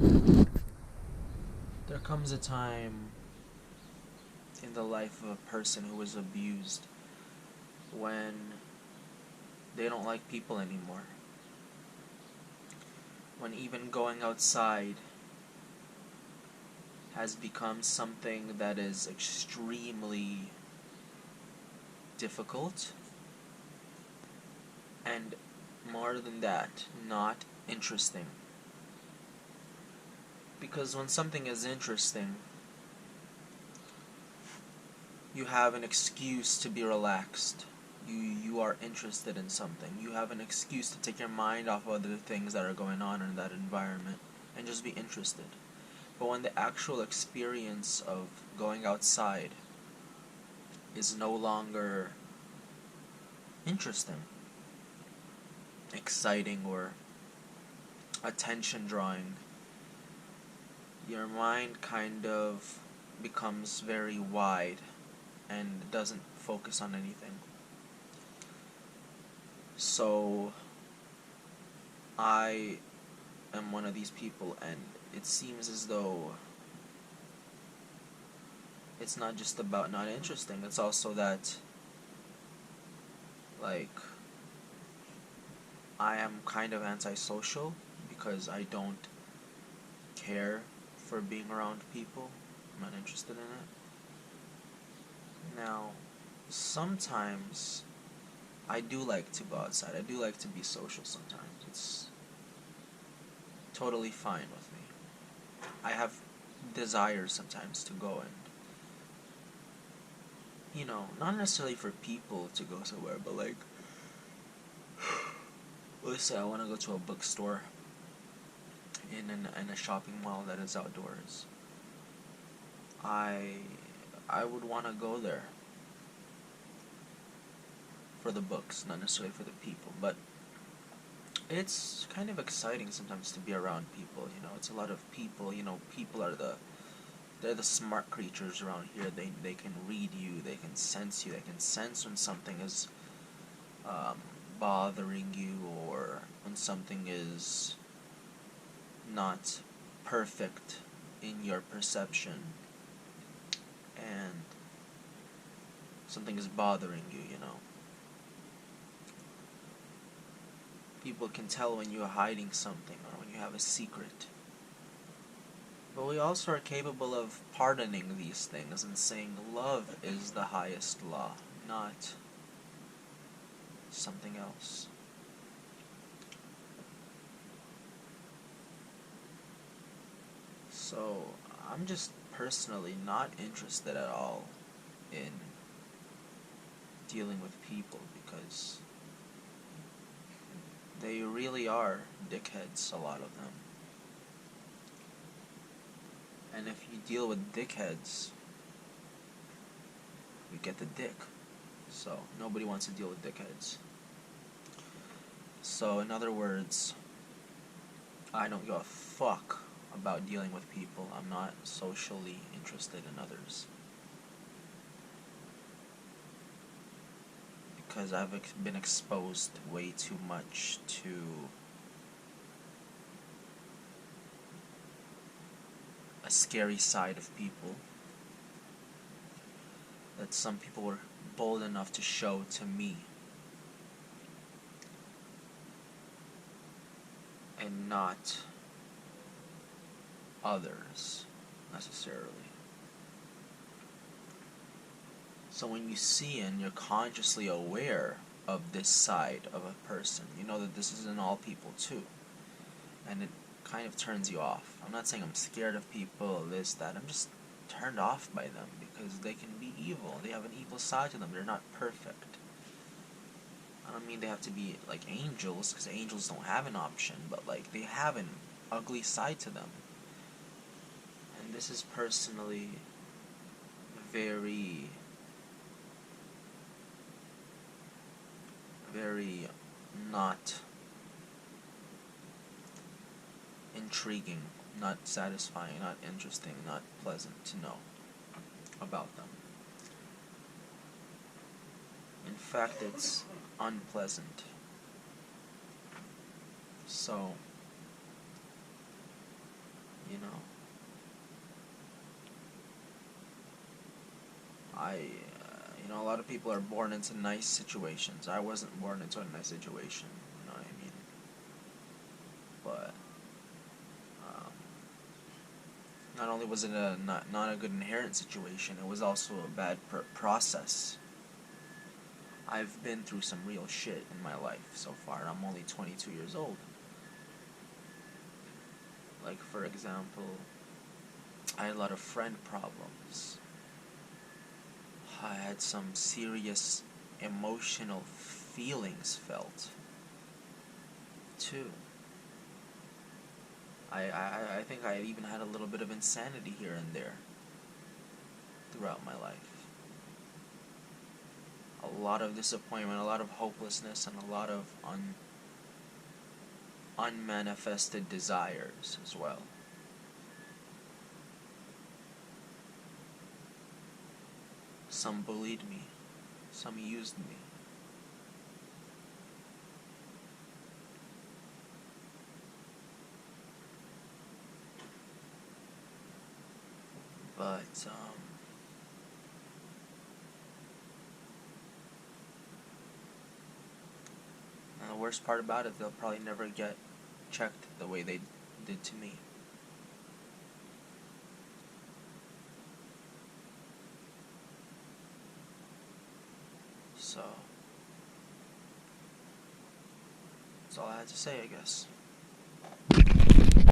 There comes a time in the life of a person who is abused when they don't like people anymore. When even going outside has become something that is extremely difficult, and more than that, not interesting. Because when something is interesting, you have an excuse to be relaxed. You are interested in something. You have an excuse to take your mind off of other things that are going on in that environment and just be interested. But when the actual experience of going outside is no longer interesting, exciting, or attention drawing, your mind kind of becomes very wide and doesn't focus on anything. So I am one of these people, and it seems as though it's not just about not interesting, it's also that, like, I am kind of antisocial because I don't care for being around people. I'm not interested in it. Now, sometimes I do like to go outside. I do like to be social sometimes. It's totally fine with me. I have desires sometimes to go and, not necessarily for people to go somewhere, but like, let's say I want to go to a bookstore in a shopping mall that is outdoors. I I would want to go there for the books, not necessarily for the people, but it's kind of exciting sometimes to be around people. It's a lot of people. People are they're the smart creatures around here. They can read you, they can sense you, they can sense when something is um, bothering you, or when something is not perfect in your perception, and something is bothering you. People can tell when you're hiding something or when you have a secret. But we also are capable of pardoning these things and saying love is the highest law, not something else. So, I'm just personally not interested at all in dealing with people because they really are dickheads, a lot of them. And if you deal with dickheads, you get the dick. So, nobody wants to deal with dickheads. So, in other words, I don't give a fuck about dealing with people. I'm not socially interested in others. Because I've been exposed way too much to a scary side of people that some people were bold enough to show to me, and not others necessarily. So when you see and you're consciously aware of this side of a person, you know that this is in all people too. And it kind of turns you off. I'm not saying I'm scared of people, this, that. I'm just turned off by them because they can be evil. They have an evil side to them. They're not perfect. I don't mean they have to be like angels, because angels don't have an option, but like they have an ugly side to them. And this is personally very, very not intriguing, not satisfying, not interesting, not pleasant to know about them. In fact, it's unpleasant. So, a lot of people are born into nice situations. I wasn't born into a nice situation, you know what I mean? But um, not only was it not a good inherent situation, it was also a bad process. I've been through some real shit in my life so far. I'm only 22 years old. Like, for example, I had a lot of friend problems. I had some serious emotional feelings felt, too. I think I even had a little bit of insanity here and there throughout my life. A lot of disappointment, a lot of hopelessness, and a lot of unmanifested desires as well. Some bullied me, some used me. But, and the worst part about it, they'll probably never get checked the way they did to me. So, that's all I had to say, I guess.